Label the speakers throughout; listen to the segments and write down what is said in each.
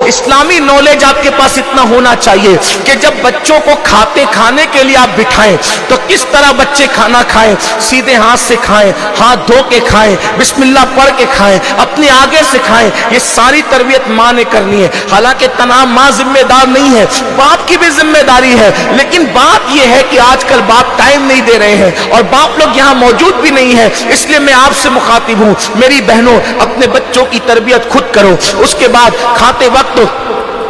Speaker 1: इस्लामी knowledge आपके पास इतना होना चाहिए कि जब बच्चों को खाने के लिए आप बिठाएं तो किस तरह बच्चे खाना खाएं, सीधे हाथ से खाएं, हाथ धो के खाएं, बिस्मिल्लाह पढ़ के खाएं, अपने आगे से खाएं। ये सारी तरबियत माँ ने करनी है। हालांकि तमाम माँ जिम्मेदार नहीं है, बाप की भी जिम्मेदारी है, लेकिन बात यह है कि आजकल बाप टाइम नहीं दे रहे हैं और बाप लोग यहाँ मौजूद भी नहीं है। इसलिए मैं आपसे मुखातिब हूँ, मेरी बहनों, अपने बच्चों की तरबियत खुद करो। उसके बाद खाते वक्त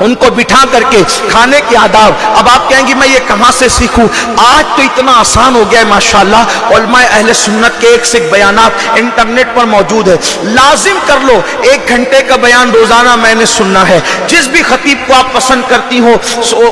Speaker 1: उनको बिठा करके खाने के आदाब। अब आप कहेंगे मैं ये कहां से सीखूं? आज तो इतना आसान हो गया है माशाल्लाह। उलमाए अहले सुन्नत के एक से एक बयानात इंटरनेट पर मौजूद है। लाजिम कर लो, 1 घंटे का बयान रोजाना मैंने सुनना है। जिस भी खतीब को आप पसंद करती हो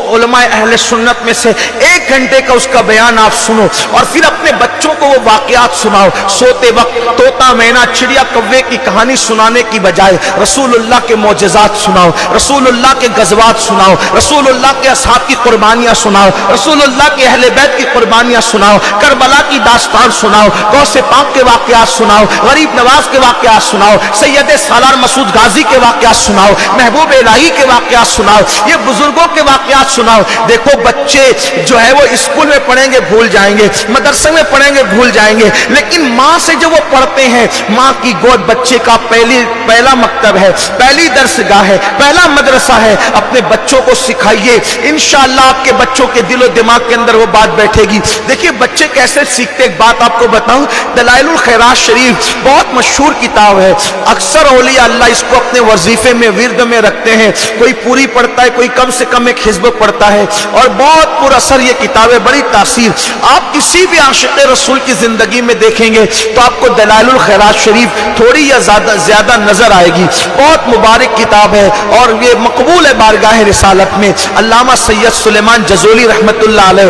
Speaker 1: उलमाए अहले सुन्नत में से 1 घंटे का उसका बयान आप सुनो और फिर अपने बच्चों को वो वाकयात सुनाओ। सोते वक्त तोता मैना चिड़िया कौवे की कहानी सुनाने की बजाय रसूलुल्लाह के मौजज़ात सुनाओ, रसूलुल्लाह के गज़वात सुनाओ, रसूलुल्लाह के असहाब की कुर्बानियां सुनाओ, रसूलुल्लाह के अहले बैत की कुर्बानियां सुनाओ, करबला की दास्तान सुनाओ, गौसे पाक के वाकयात सुनाओ, गरीब नवाज के वाकयात सुनाओ, सैयद सालार मसूद गाजी के वाकयात सुनाओ, महबूब इलाही के वाकयात सुनाओ, ये बुजुर्गों के वाकयात सुनाओ। देखो बच्चे जो है वो स्कूल में पढ़ेंगे भूल जाएंगे, मदरसे में पढ़ेंगे भूल जाएंगे, लेकिन माँ से जो वो पढ़ते हैं, माँ की गोद बच्चे का पहला मकतब है, पहली दरसगाह है, पहला मदरसा है। अपने बच्चों को सिखाइए, इंशाअल्लाह आपके बच्चों के दिलो दिमाग के अंदर वो बात बैठेगी। देखिए बच्चे कैसे सीखते, एक बात आपको बताऊं, दलाइलुल खैरात शरीफ बहुत मशहूर किताब है। अक्सर औलिया अल्लाह इसको अपने वजीफे में विर्द में रखते हैं। कोई पूरी पढ़ता है, कोई कम से कम एक हिज़्ब पढ़ता है और बहुत पुरअसर ये किताब है, बड़ी तासीर। आप किसी भी आशिक़ रसूल की जिंदगी में देखेंगे तो आपको दलाइलुल खैरात शरीफ थोड़ी या ज्यादा नजर आएगी। बहुत मुबारक किताब है और ये मकबूल है बारगाह रिसालत में। अल्लामा सैयद सुलेमान जज़ोली रहमतुल्लाह अलैह,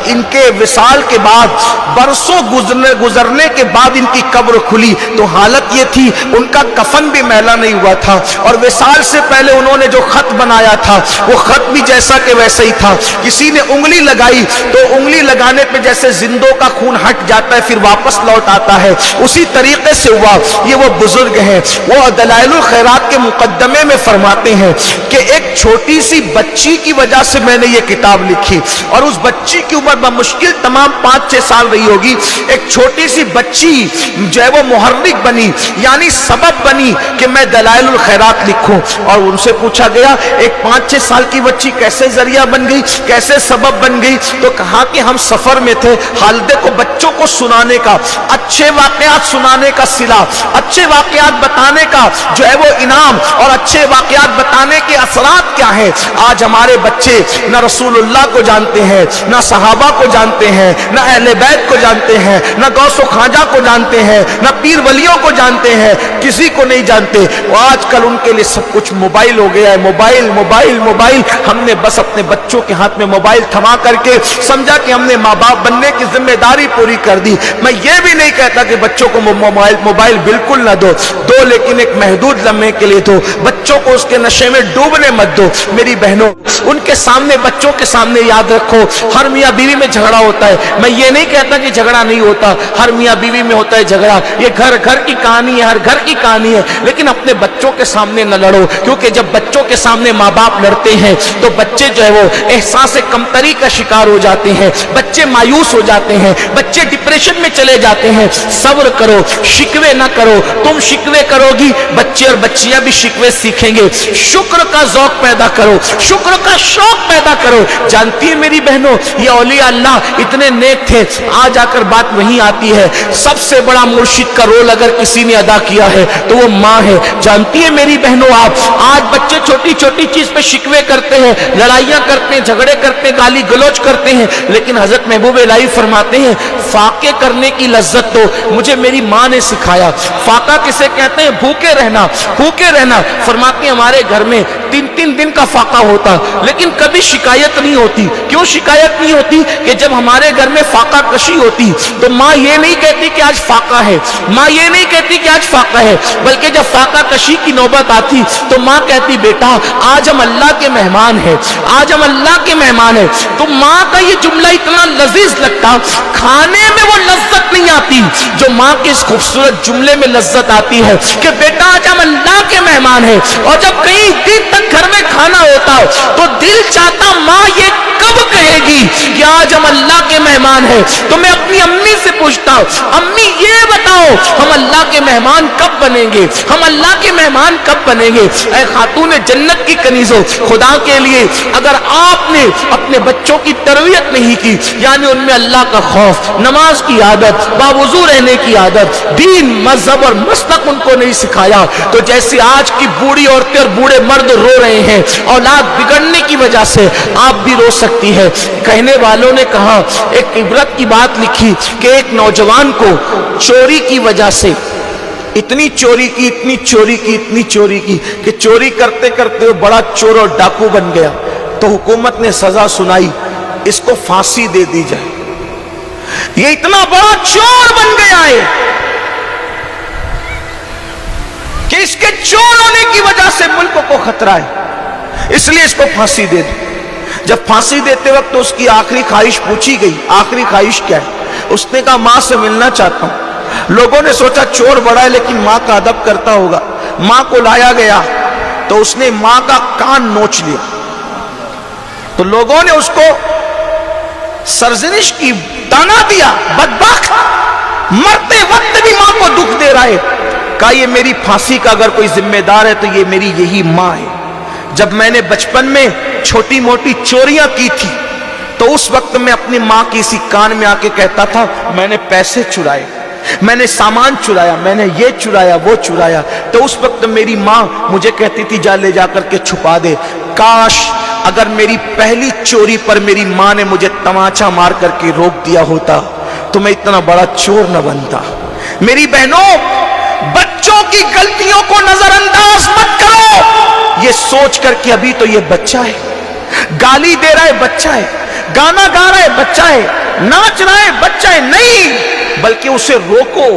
Speaker 1: इनके विसाल के बाद बरसों गुजरने के बाद इनकी कब्र खुली तो हालत ये थी, उनका कफन भी मैला नहीं हुआ था और विसाल से पहले उन्होंने जो खत बनाया था वो खत भी जैसा कि वैसा ही था। किसी ने उंगली लगाई तो उंगली लगाने पे जैसे जिंदों का खून हट जाता है फिर वापस लौट आता है, उसी तरीके से हुआ। ये वो बुजुर्ग हैं, वो दलाइलुल खैरात के मुकद्दमे में फरमाते हैं कि एक छोटी सी बच्ची की वजह से मैंने ये किताब लिखी और उस बच्ची की उम्र बमुश्किल तमाम 5-6 साल रही होगी। एक छोटी सी बच्ची जो है वो मुहर्रिक बनी, यानी सबब बनी कि मैं दलाइलुल खैरात लिखूं। और उनसे पूछा गया एक 5-6 साल की बच्ची कैसे जरिया बन गई, कैसे सबब बन गई? तो कहा कि हम सफर में थे, हालदे को बच्चों को सुनाने का, अच्छे वाकयात सुनाने का सिला, अच्छे वाकयात बताने का जो है वो इनाम और अच्छे वाकयात बताने के असरात क्या है। आज हमारे बच्चे न रसूलुल्लाह को जानते हैं, न सहाबा को जानते हैं, न अहले बैत को जानते हैं, न गौसो खाजा को जानते हैं, न पीर वलियों को जानते हैं, किसी को नहीं जानते। आजकल उनके लिए सब कुछ मोबाइल हो गया है, मोबाइल मोबाइल मोबाइल। हमने बस अपने बच्चों के हाथ में मोबाइल थमा करके समझा कि हमने माँ बाप बनने की जिम्मेदारी पूरी कर दी। मैं ये भी नहीं कहता कि बच्चों को मोबाइल बिल्कुल ना दो, लेकिन एक महदूद लम्हे के लिए दो। बच्चों को उसके नशे में डूबने मत दो। मेरी बहनों, उनके सामने, बच्चों के सामने याद रखो हर मियाँ बीवी में झगड़ा होता है। मैं ये नहीं कहता कि झगड़ा नहीं होता, हर मियाँ बीवी में होता है झगड़ा, ये घर घर की कहानी है, हर घर की कहानी है। लेकिन अपने बच्चों के सामने न लड़ो, क्योंकि जब बच्चों के सामने माँ बाप लड़ते हैं तो बच्चे जो है वो एहसास कमतरी का शिकार हो जाते हैं, बच्चे मायूस हो जाते हैं, बच्चे डिप्रेशन में चले जाते हैं। सब्र करो, शिकवे ना करो। तुम शिकवे करोगी, बच्चे और बच्चियां भी शिकवे सीखेंगे। शुक्र का ज़ौक़ पैदा करो, शुक्र का शौक पैदा करो। जानती है मेरी बहनों, ये औलिया अल्लाह इतने नेक थे, आज आकर बात वहीं आती है। सबसे बड़ा मुर्शिद का रोल अगर किसी ने अदा किया है तो वो माँ है। जानती है मेरी बहनों, आप आज बच्चे छोटी छोटी चीज पे शिकवे करते हैं, लड़ाइयां करते हैं, झगड़े करते हैं, गाली गलौज करते हैं, लेकिन हजरत महबूब इलाही फरमाते हैं फाके करने की लज्जत तो मुझे मेरी माँ ने सिखाया। फाका किसे कहते हैं? भूखे रहना, भूखे रहना। फरमाते हैं हमारे घर में 3-3 दिन का फाका होता, लेकिन कभी शिकायत नहीं होती। क्यों शिकायत नहीं होती? कि जब हमारे घर में फाका कशी होती तो माँ ये नहीं कहती कि आज फाका है, माँ ये नहीं कहती कि आज फाका है, बल्कि जब फाका कशी की नौबत आती तो माँ कहती बेटा आज हम अल्लाह के मेहमान हैं, आज हम अल्लाह के मेहमान हैं। तो माँ का ये जुमला इतना लजीज लगता, खाने में वो लज्जत नहीं आती जो माँ के इस खूबसूरत जुमले में लज्जत आती है कि बेटा आज हम अल्लाह के मेहमान हैं। और जब कई दिन तक घर में جاؤ تو دل چاہتا ماں یہ کب کہے گی کہ آج ہم اللہ کے مہمان ہیں. تو میں اپنی امی سے پوچھتا ہوں امی یہ بتاؤ ہم اللہ کے مہمان کب بنیں گے, ہم اللہ کے مہمان کب بنیں گے. اے خاتون جنت کی کنیزوں, خدا کے لیے اگر آپ نے اپنے بچوں کی تربیت نہیں کی, یعنی ان میں اللہ کا خوف, نماز کی عادت, باوضو رہنے کی عادت, دین مذہب اور مسلک ان کو نہیں سکھایا, تو جیسے آج کی بوڑھی عورتیں اور بوڑھے مرد رو رہے ہیں اولاد بگڑنے کی وجہ سے, آپ بھی رو سکتی ہے. کہنے والوں نے کہا, ایک عبرت کی بات لکھی کہ ایک نوجوان کو چوری کی وجہ سے اتنی چوری کی کہ چوری کرتے کرتے وہ بڑا چور اور ڈاکو بن گیا. تو حکومت نے سزا سنائی, اس کو پھانسی دے دی جائے. یہ اتنا بڑا چور بن گیا ہے کہ اس کے چور ہونے کی وجہ سے ملک کو خطرہ ہے, اس لیے اس کو پھانسی دے دی. جب پھانسی دیتے وقت اس کی آخری خواہش پوچھی گئی, آخری خواہش کیا ہے؟ اس نے کہا ماں سے ملنا چاہتا ہوں. لوگوں نے سوچا چور بڑا ہے لیکن ماں کا ادب کرتا ہوگا. ماں کو لایا گیا تو اس نے ماں کا کان نوچ لیا. تو لوگوں نے اس کو سرزنش کی, تانا دیا, بدبخت, مرتے وقت بھی ماں کو دکھ دے رہا ہے. کہا یہ میری پھانسی کا اگر کوئی ذمہ دار ہے تو یہ میری یہی ماں ہے. جب میں نے بچپن میں چھوٹی موٹی چوریاں کی تھی تو اس وقت میں اپنی ماں کی اسی کان میں آ کے کہتا تھا میں نے پیسے چرائے, میں نے سامان چرایا, میں نے یہ چرایا وہ چرایا. تو اس وقت میری ماں مجھے کہتی تھی جا لے جا کر کے چھپا دے. کاش اگر میری پہلی چوری پر میری ماں نے مجھے تماچا مار کر کے روک دیا ہوتا تو میں اتنا بڑا چور نہ بنتا. میری بہنوں, بچوں کی غلطیوں کو نظر انداز مت کرو. یہ سوچ کر کہ ابھی تو یہ بچہ ہے, گالی دے رہا ہے بچہ ہے, گانا گا رہا ہے بچہ ہے, ناچ رہا ہے بچہ ہے, نہیں, بلکہ اسے روکو,